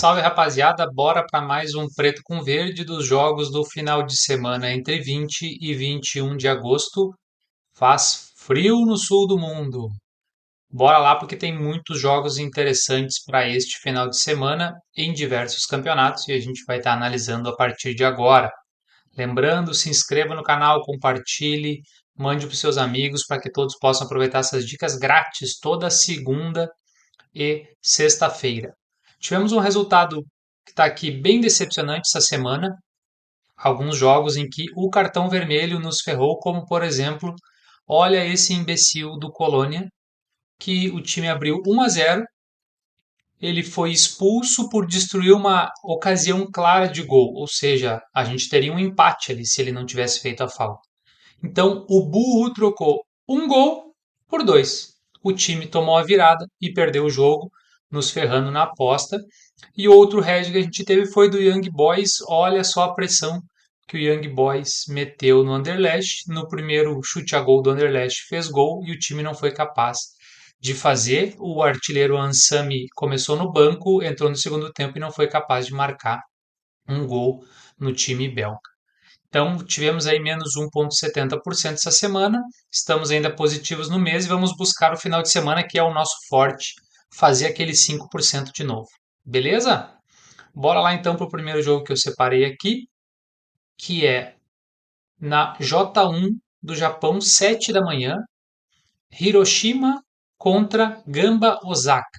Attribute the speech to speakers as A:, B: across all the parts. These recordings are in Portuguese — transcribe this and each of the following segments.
A: Salve rapaziada, bora para mais um Preto com Verde dos jogos do final de semana entre 20 e 21 de agosto. Faz frio no sul do mundo. Bora lá porque tem muitos jogos interessantes para este final de semana em diversos campeonatos e a gente vai estar analisando a partir de agora. Lembrando, se inscreva no canal, compartilhe, mande para os seus amigos para que todos possam aproveitar essas dicas grátis toda segunda e sexta-feira. Tivemos um resultado que está aqui bem decepcionante essa semana. Alguns jogos em que o cartão vermelho nos ferrou, como por exemplo, olha esse imbecil do Colônia, que o time abriu 1-0, ele foi expulso por destruir uma ocasião clara de gol, ou seja, a gente teria um empate ali se ele não tivesse feito a falta. Então o burro trocou um gol por dois. O time tomou a virada e perdeu o jogo, nos ferrando na aposta. E outro head que a gente teve foi do Young Boys. Olha só a pressão que o Young Boys meteu no Anderlecht. No primeiro chute a gol do Anderlecht fez gol e o time não foi capaz de fazer. O artilheiro Ansami começou no banco, entrou no segundo tempo e não foi capaz de marcar um gol no time belga. Então, tivemos aí menos 1,70% essa semana. Estamos ainda positivos no mês e vamos buscar o final de semana, que é o nosso forte, fazer aquele 5% de novo. Beleza? Bora lá então para o primeiro jogo que eu separei aqui, que é na J1 do Japão, 7 da manhã, Hiroshima contra Gamba Osaka.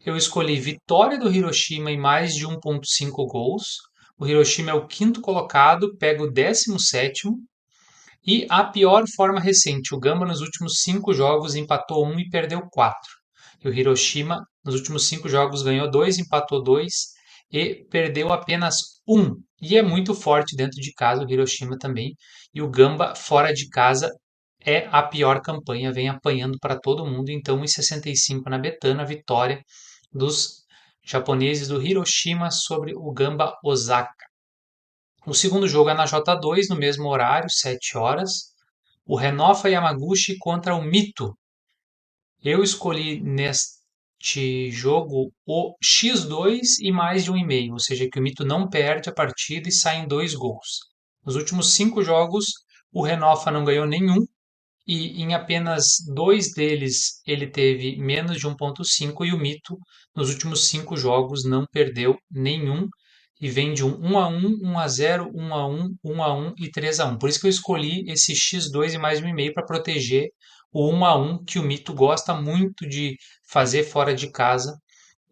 A: Eu escolhi vitória do Hiroshima em mais de 1,5 gols. O Hiroshima é o quinto colocado, pega o 17º. E a pior forma recente, o Gamba nos últimos 5 jogos empatou 1 e perdeu 4. E o Hiroshima nos últimos 5 jogos ganhou 2, empatou 2 e perdeu apenas 1. E é muito forte dentro de casa o Hiroshima também. E o Gamba fora de casa é a pior campanha, vem apanhando para todo mundo. Então 1,65 na Betano, a vitória dos japoneses do Hiroshima sobre o Gamba Osaka. O segundo jogo é na J2, no mesmo horário, 7 horas. O Renofa Yamaguchi contra o Mito. Eu escolhi neste jogo o X2 e mais de 1,5, ou seja, que o Mito não perde a partida e sai em 2 gols. Nos últimos 5 jogos, o Renofa não ganhou nenhum e em apenas 2 deles ele teve menos de 1,5 e o Mito nos últimos 5 jogos não perdeu nenhum e vem de um 1-1, 1-0, 1-1, 1-1 e 3-1. Por isso que eu escolhi esse X2 e mais de 1,5 para proteger o 1-1 que o Mito gosta muito de fazer fora de casa.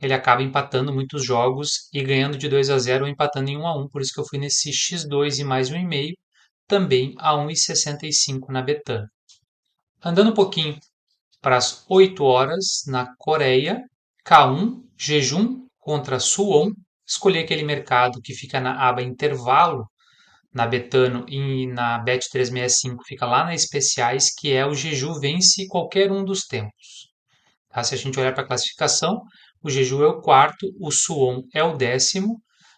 A: Ele acaba empatando muitos jogos e ganhando de 2-0 ou empatando em 1-1. Por isso que eu fui nesse X2 e mais 1,5, também a 1,65 na Betano. Andando um pouquinho para as 8 horas, na Coreia, K1, Jejum contra Suwon. Escolhi aquele mercado que fica na aba intervalo, na Betano e na Bet365 fica lá na especiais, que é o Jeju vence qualquer um dos tempos. Tá? Se a gente olhar para a classificação, o Jeju é o quarto, o Suwon é o 10º.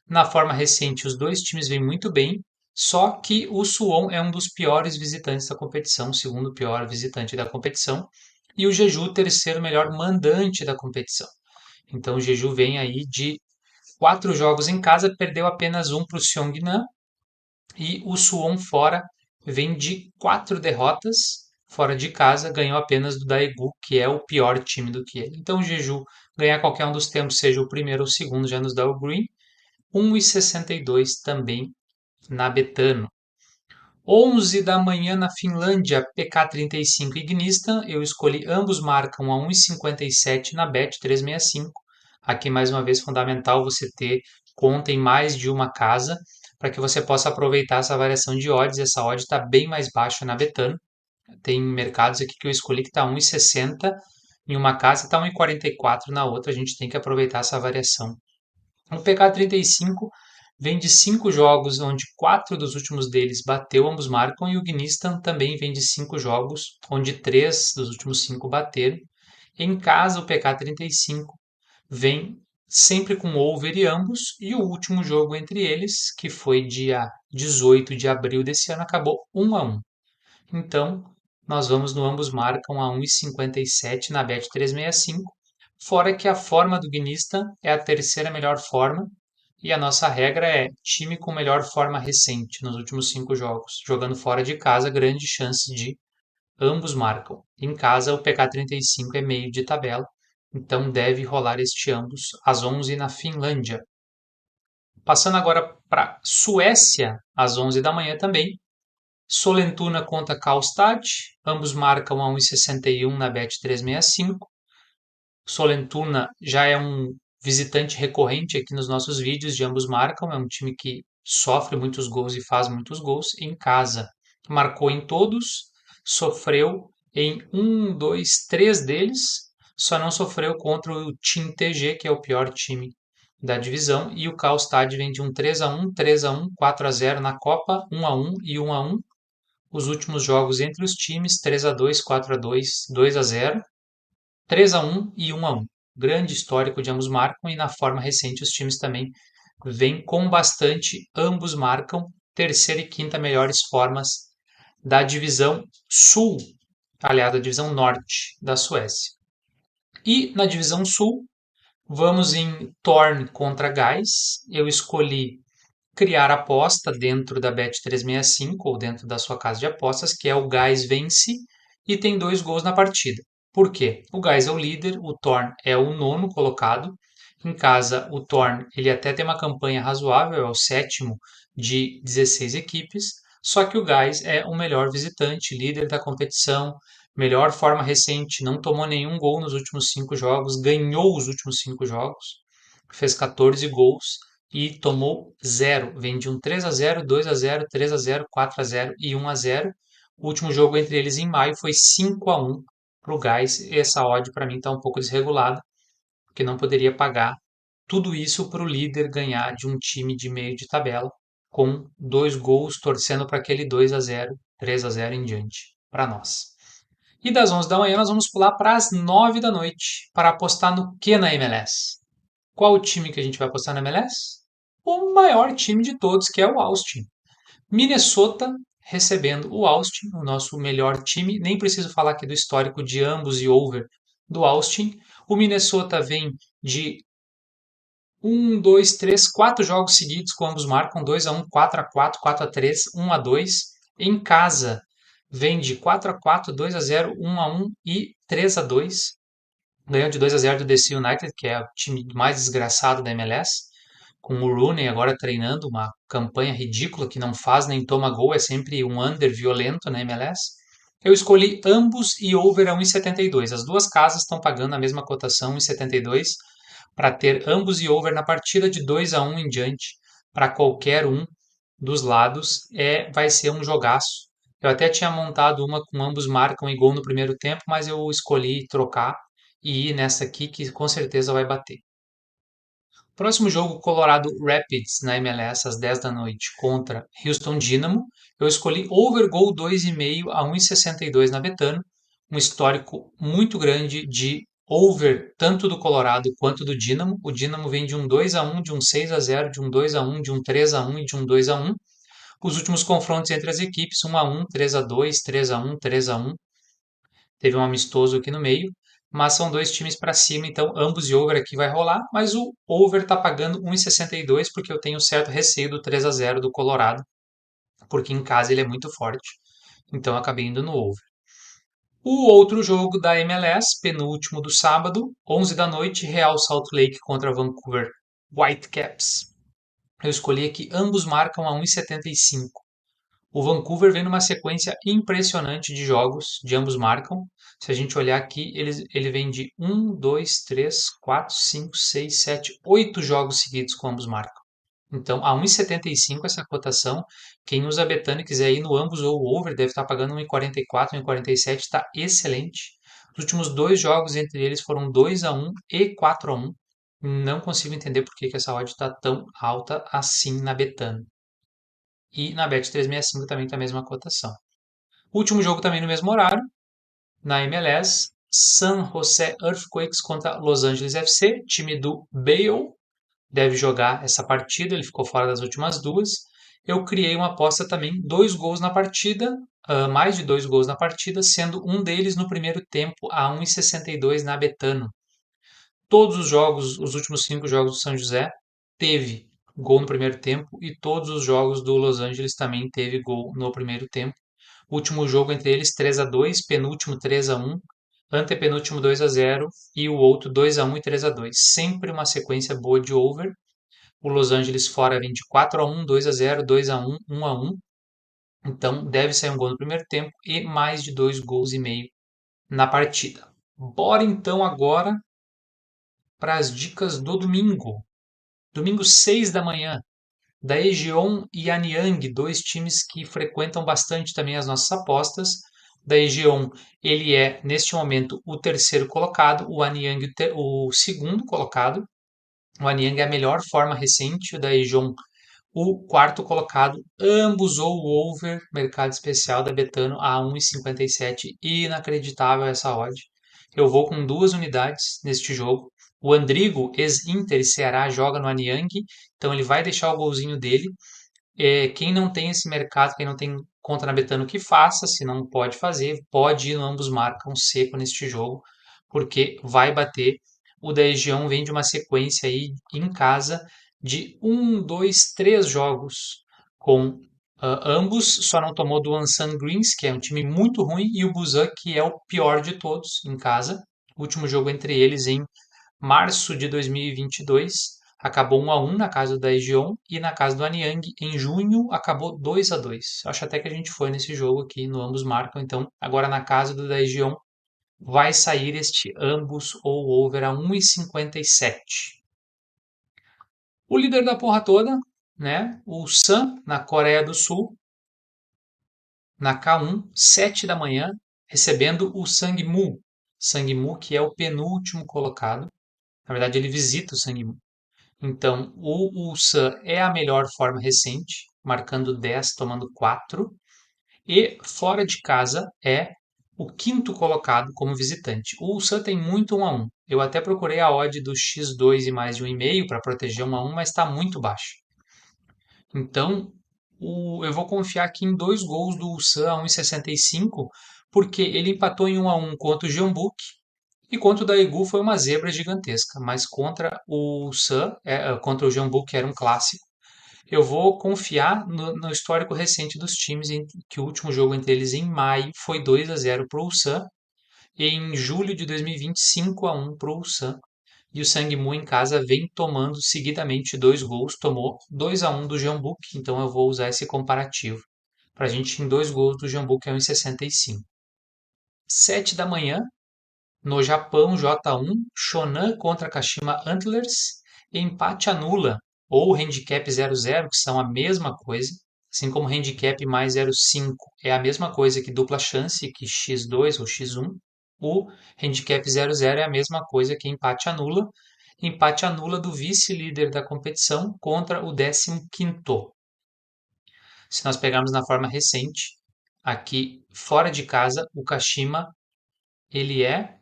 A: Na forma recente, os dois times vêm muito bem, só que o Suwon é um dos piores visitantes da competição, o segundo pior visitante da competição, e o Jeju o terceiro melhor mandante da competição. Então o Jeju vem aí de 4 jogos em casa, perdeu apenas um para o Seongnan, e o Suwon fora vem de 4 derrotas fora de casa, ganhou apenas do Daegu, que é o pior time do que ele. Então o Jeju ganhar qualquer um dos tempos, seja o primeiro ou o segundo, já nos dá o green. 1,62 também na Betano. 11 da manhã na Finlândia, PK35 e Ignistan. Eu escolhi ambos marcam a 1,57 na Bet365. Aqui mais uma vez fundamental você ter conta em mais de uma casa para que você possa aproveitar essa variação de odds. Essa odd está bem mais baixa na Betano. Tem mercados aqui que eu escolhi que está 1,60 em uma casa e está 1,44 na outra. A gente tem que aproveitar essa variação. O PK35 vem de 5 jogos, onde 4 dos últimos deles bateu, ambos marcam, e o Gnistan também vem de 5 jogos, onde 3 dos últimos 5 bateram. Em casa, o PK35 vem sempre com over e ambos, e o último jogo entre eles, que foi dia 18 de abril desse ano, acabou 1-1. Então, nós vamos no ambos marcam a 1,57 na Bet365. Fora que a forma do guinista é a terceira melhor forma e a nossa regra é time com melhor forma recente nos últimos 5 jogos. Jogando fora de casa, grande chance de ambos marcam. Em casa, o PK35 é meio de tabela, então deve rolar este ambos às 11 na Finlândia. Passando agora para Suécia, às 11 da manhã também. Solentuna contra Karlstad, ambos marcam a 1,61 na Bet365. Solentuna já é um visitante recorrente aqui nos nossos vídeos de ambos marcam, é um time que sofre muitos gols e faz muitos gols em casa. Marcou em todos, sofreu em um, dois, três deles, só não sofreu contra o Team TG, que é o pior time da divisão, e o Karlstad vem de um 3-1, 3-1, 4-0 na Copa, 1-1 e 1-1. Os últimos jogos entre os times, 3-2, 4-2, 2-0, 3-1 e 1-1. Grande histórico de ambos marcam e na forma recente os times também vêm com bastante, ambos marcam, terceira e quinta melhores formas da divisão sul, aliás, da divisão norte da Suécia. E na divisão sul, vamos em Torn contra Gais. Eu escolhi criar aposta dentro da Bet365 ou dentro da sua casa de apostas, que é o Gais vence e tem 2 gols na partida. Por quê? O Gais é o líder, o Torn é o nono colocado. Em casa, o Torn ele até tem uma campanha razoável, é o sétimo de 16 equipes, só que o Gais é o melhor visitante, líder da competição, melhor forma recente, não tomou nenhum gol nos últimos 5 jogos, ganhou os últimos 5 jogos, fez 14 gols e tomou 0. Vem de um 3-0, 2-0, 3-0, 4-0 e 1-0. O último jogo entre eles em maio foi 5-1 para o Gais. Essa odd para mim está um pouco desregulada, porque não poderia pagar tudo isso para o líder ganhar de um time de meio de tabela, com 2 gols torcendo para aquele 2-0, 3-0 em diante, para nós. E das 11 da manhã nós vamos pular para as 9 da noite, para apostar no que na MLS? Qual o time que a gente vai apostar na MLS? O maior time de todos, que é o Austin. Minnesota recebendo o Austin, o nosso melhor time. Nem preciso falar aqui do histórico de ambos e over do Austin. O Minnesota vem de 4 jogos seguidos com ambos marcam 2-1, 4-4, 4-3, 1-2. Em casa vem de 4-4, 2-0, 1-1 e 3-2. Ganhou de 2-0 do DC United, que é o time mais desgraçado da MLS, com o Rooney agora treinando uma campanha ridícula que não faz nem toma gol, é sempre um under violento na MLS. Eu escolhi ambos e over a 1,72. As duas casas estão pagando a mesma cotação, 1,72, para ter ambos e over na partida de 2-1 em diante, para qualquer um dos lados. Vai ser um jogaço. Eu até tinha montado uma com ambos marcam e gol no primeiro tempo, mas eu escolhi trocar e ir nessa aqui que com certeza vai bater. Próximo jogo, Colorado Rapids na MLS às 10 da noite contra Houston Dynamo. Eu escolhi over gol 2,5 a 1,62 na Betano. Um histórico muito grande de over tanto do Colorado quanto do Dynamo. O Dynamo vem de um 2-1, de um 6-0, de um 2-1, de um 3-1 e de um 2-1. Os últimos confrontos entre as equipes, 1-1, 3-2, 3-1, 3-1. Teve um amistoso aqui no meio, mas são dois times para cima, então ambos e over aqui vai rolar, mas o over está pagando 1,62 porque eu tenho certo receio do 3-0 do Colorado, porque em casa ele é muito forte, então eu acabei indo no over. O outro jogo da MLS, penúltimo do sábado, 11 da noite, Real Salt Lake contra Vancouver Whitecaps. Eu escolhi aqui, ambos marcam a 1,75. O Vancouver vem numa sequência impressionante de jogos, de ambos marcam. Se a gente olhar aqui, ele vem de 8 jogos seguidos com ambos marcam. Então, a 1,75 essa cotação. Quem usa a Betano e quiser ir no ambos ou over, deve estar pagando 1,44, 1,47, está excelente. Os últimos 2 jogos entre eles foram 2-1 e 4-1. Não consigo entender por que essa odd está tão alta assim na Betano. E na Bet365 também está a mesma cotação. Último jogo também no mesmo horário, na MLS, San Jose Earthquakes contra Los Angeles FC, time do Bale deve jogar essa partida, ele ficou fora das últimas duas. Eu criei uma aposta também, 2 gols na partida, mais de 2 gols na partida, sendo um deles no primeiro tempo a 1,62 na Betano. Todos os jogos, os últimos 5 jogos do São José, teve gol no primeiro tempo e todos os jogos do Los Angeles também teve gol no primeiro tempo. Último jogo entre eles 3-2, penúltimo 3-1, antepenúltimo 2-0 e o outro 2-1 e 3-2. Sempre uma sequência boa de over. O Los Angeles fora vem de 4-1, 2-0, 2-1, 1-1. Então deve sair um gol no primeiro tempo e mais de 2 gols e meio na partida. Bora então agora para as dicas do domingo. Domingo 6 da manhã, Daejeon e Anyang, dois times que frequentam bastante também as nossas apostas. Daejeon, ele é neste momento o terceiro colocado, o Anyang o segundo colocado. O Anyang é a melhor forma recente, o Daejeon o quarto colocado, ambos ou over, mercado especial da Betano a 1,57. Inacreditável essa odd. Eu vou com 2 unidades neste jogo. O Andrigo, ex-Inter e Ceará, joga no Anyang, então ele vai deixar o golzinho dele. Quem não tem esse mercado, quem não tem conta na Betano, que faça. Se não pode fazer, pode ir no ambos marcam seco neste jogo, porque vai bater. O da região vem de uma sequência aí em casa de 1, 2, 3 jogos com ambos, só não tomou do Ansan Greens, que é um time muito ruim, e o Busan, que é o pior de todos em casa. O último jogo entre eles em março de 2022 acabou 1-1 na casa do Daejeon e na casa do Anyang em junho acabou 2-2. Acho até que a gente foi nesse jogo aqui no ambos marcam, então agora na casa do Daejeon vai sair este ambos ou over a 1,57. O líder da porra toda, né, o Sun na Coreia do Sul, na K1, 7 da manhã, recebendo o Sangmu. Sangmu que é o penúltimo colocado. Na verdade, ele visita o Sangmu. Então, o Ulsan é a melhor forma recente, marcando 10, tomando 4. E fora de casa é o quinto colocado como visitante. O Ulsan tem muito 1-1. Eu até procurei a odd do X2 e mais de 1,5 para proteger 1-1, mas está muito baixo. Então, eu vou confiar aqui em 2 gols do Ulsan a 1,65, porque ele empatou em 1-1 contra o Jeonbuk e contra o Daegu foi uma zebra gigantesca, mas contra o Sun, contra o Jeonbuk, que era um clássico, eu vou confiar no histórico recente dos times, em que o último jogo entre eles em maio foi 2-0 para o Ulsan, e em julho de 2020, 5-1 para o Ulsan. E o Sangmu em casa vem tomando seguidamente 2 gols, tomou 2-1 do Jeonbuk, então eu vou usar esse comparativo. Para a gente, em 2 gols do Jeonbuk é 1,65. 7 da manhã, no Japão, J1, Shonan contra Kashima Antlers, empate anula ou handicap 0-0, que são a mesma coisa, assim como handicap mais 0,5 é a mesma coisa que dupla chance, que X2 ou X1. O handicap 0-0 é a mesma coisa que empate anula do vice-líder da competição contra o 15º. Se nós pegarmos na forma recente, aqui fora de casa, o Kashima ele é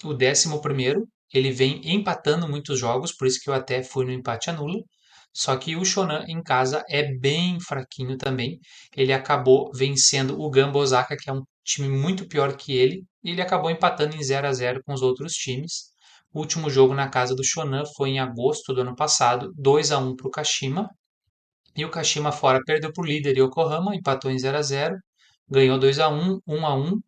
A: o 11º, ele vem empatando muitos jogos, por isso que eu até fui no empate anula. Só que o Shonan em casa é bem fraquinho também. Ele acabou vencendo o Gamba Osaka, que é um time muito pior que ele, e ele acabou empatando em 0-0 com os outros times. O último jogo na casa do Shonan foi em agosto do ano passado, 2-1 para o Kashima. E o Kashima fora perdeu para o líder Yokohama, empatou em 0-0, ganhou 2-1, 1-1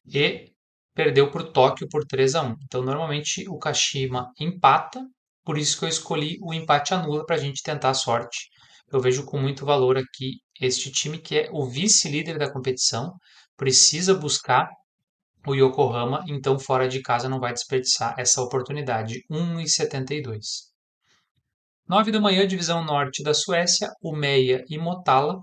A: e perdeu para o Tóquio por 3-1. Então, normalmente o Kashima empata, por isso que eu escolhi o empate anula para a gente tentar a sorte. Eu vejo com muito valor aqui este time que é o vice-líder da competição, precisa buscar o Yokohama, então fora de casa não vai desperdiçar essa oportunidade. 1,72. 9 da manhã, divisão norte da Suécia, o Meia e Motala.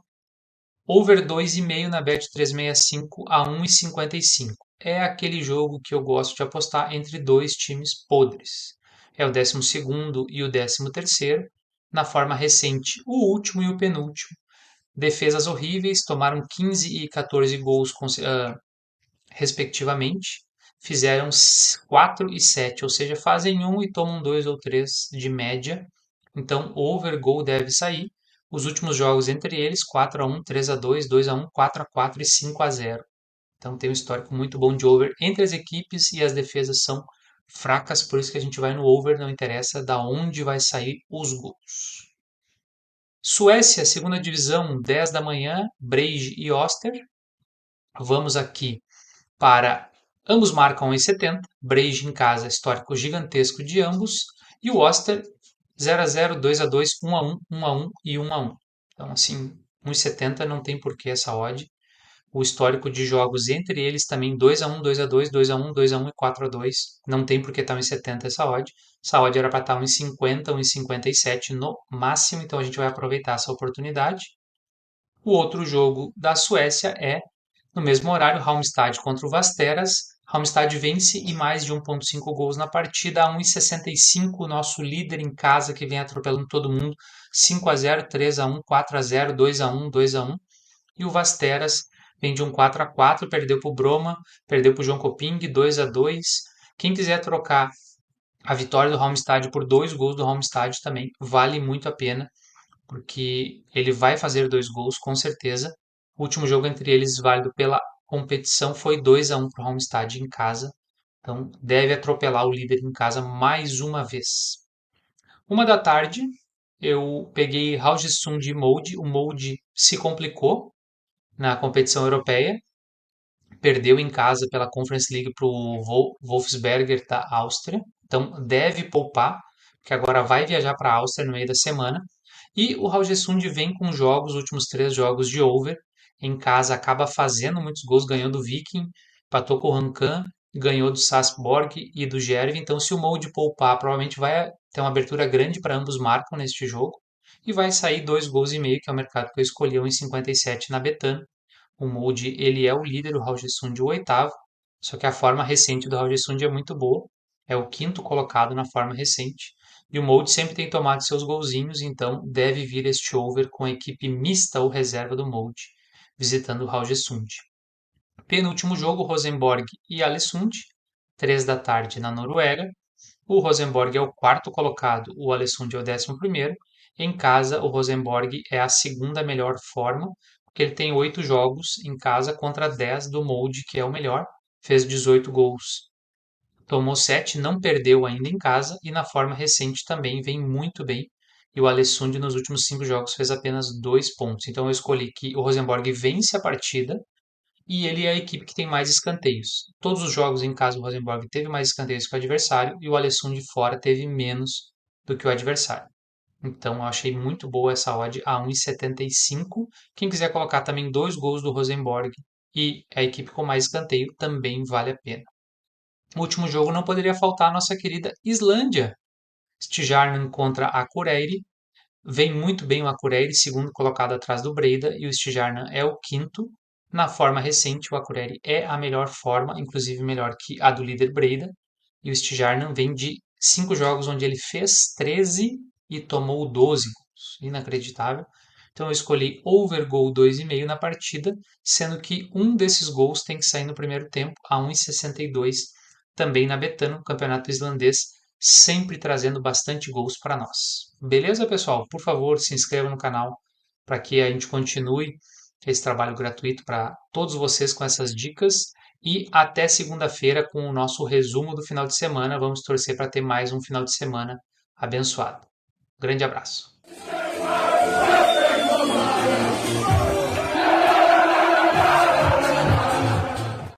A: Over 2,5 na Bet365 a 1,55. É aquele jogo que eu gosto de apostar entre dois times podres. É o 12º e o 13º, na forma recente, o último e o penúltimo. Defesas horríveis, tomaram 15 e 14 gols respectivamente. Fizeram 4 e 7, ou seja, fazem 1 e tomam 2 ou 3 de média. Então, over goal deve sair. Os últimos jogos entre eles, 4-1, 3-2, 2-1, 4-4 e 5-0. Então tem um histórico muito bom de over entre as equipes e as defesas são fracas, por isso que a gente vai no over, não interessa da onde vai sair os gols. Suécia, segunda divisão, 10 da manhã, Brage e Oster. Vamos aqui para ambos marcam 1,70, Brage em casa, histórico gigantesco de ambos, e o Oster 0-0, 2-2, 1-1, 1-1 e 1-1. Então, assim, 1,70 não tem porquê essa odd. O histórico de jogos entre eles também 2-1, 2-2, 2-1, 2-1 e 4-2. Não tem por que estar 1,70 essa odd. Essa odd era para estar 1,50, 1,57 no máximo, então a gente vai aproveitar essa oportunidade. O outro jogo da Suécia é no mesmo horário, Halmstad contra o Vasteras. Halmstad vence e mais de 1,5 gols na partida, a 1,65 o nosso líder em casa que vem atropelando todo mundo, 5-0, 3-1, 4-0, 2-1, 2-1. E o Vasteras vem de um 4-4, perdeu para o Broma, perdeu para o João Coping, 2-2. Quem quiser trocar a vitória do Halmstad por 2 gols do Halmstad também vale muito a pena, porque ele vai fazer 2 gols com certeza. O último jogo entre eles, válido pela competição, foi 2-1 para o Halmstad em casa. Então deve atropelar o líder em casa mais uma vez. 1 da tarde, eu peguei Haugesund e Molde. O Molde se complicou na competição europeia, perdeu em casa pela Conference League para o Wolfsberger da Áustria, então deve poupar, que agora vai viajar para a Áustria no meio da semana. E o Haugesund vem com jogos, os últimos 3 jogos de over. Em casa acaba fazendo muitos gols, ganhou do Viking, empatou com o Hankan, ganhou do Sarpsborg e do Gerve. Então, se o Molde poupar, provavelmente vai ter uma abertura grande para ambos marcam neste jogo. E vai sair 2 gols e meio, que é o mercado que eu escolhi, 1,57 na Betano. O Molde, ele é o líder, o Haugesund o oitavo, só que a forma recente do Haugesund é muito boa, é o quinto colocado na forma recente, e o Molde sempre tem tomado seus golzinhos, então deve vir este over com a equipe mista ou reserva do Molde, visitando o Haugesund. Penúltimo jogo, Rosenborg e Alesund, 3 da tarde na Noruega. O Rosenborg é o quarto colocado, o Alesund é o 11º. Em casa, o Rosenborg é a segunda melhor forma, porque ele tem 8 jogos em casa contra 10 do Molde, que é o melhor. Fez 18 gols, tomou 7, não perdeu ainda em casa e na forma recente também vem muito bem. E o Alessund nos últimos 5 jogos fez apenas 2 pontos. Então eu escolhi que o Rosenborg vence a partida e ele é a equipe que tem mais escanteios. Todos os jogos em casa o Rosenborg teve mais escanteios que o adversário e o Alessund fora teve menos do que o adversário. Então eu achei muito boa essa odd a 1,75. Quem quiser colocar também 2 gols do Rosenborg e a equipe com mais escanteio também vale a pena. No último jogo não poderia faltar a nossa querida Islândia. Stjarnan contra a Akureyri. Vem muito bem o Akureyri, segundo colocado atrás do Breda, e o Stjarnan é o quinto. Na forma recente, o Akureyri é a melhor forma, inclusive melhor que a do líder Breda. E o Stjarnan vem de 5 jogos onde ele fez 13 e tomou 12 gols. Inacreditável. Então eu escolhi over gol 2,5 na partida, sendo que um desses gols tem que sair no primeiro tempo a 1,62 também na Betano, campeonato islandês, sempre trazendo bastante gols para nós. Beleza, pessoal? Por favor, se inscreva no canal para que a gente continue esse trabalho gratuito para todos vocês com essas dicas. E até segunda-feira com o nosso resumo do final de semana. Vamos torcer para ter mais um final de semana abençoado. Grande abraço.